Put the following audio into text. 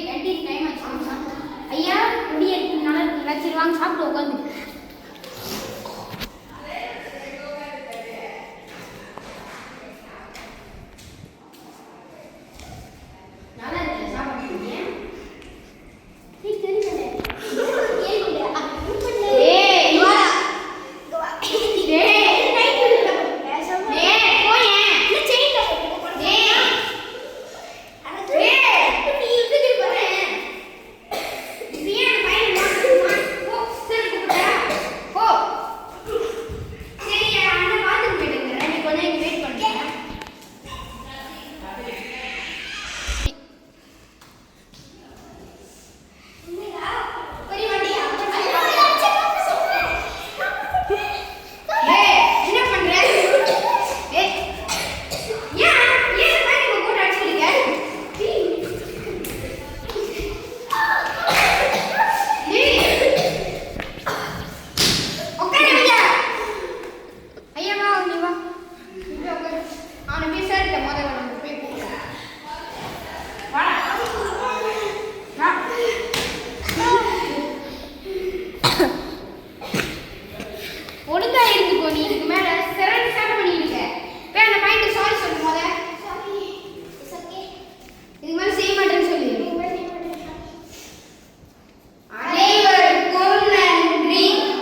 Canteen time ஆச்சு. ஐயா முடிய நல்லா இருக்குங்களா? சரி வாங்க சாப்பிட்டு உட்காந்து. ஒழுங்கா இருந்துக்கோ. நீ இதுக்கு மேல சிறன் ஸ்டார்ட் பண்ணிருக்க. போய் அந்த பையனுக்கு சாரி சொல்லு. முத இதுக்கு மேல செய்ய மாட்டேன்னு சொல்லு.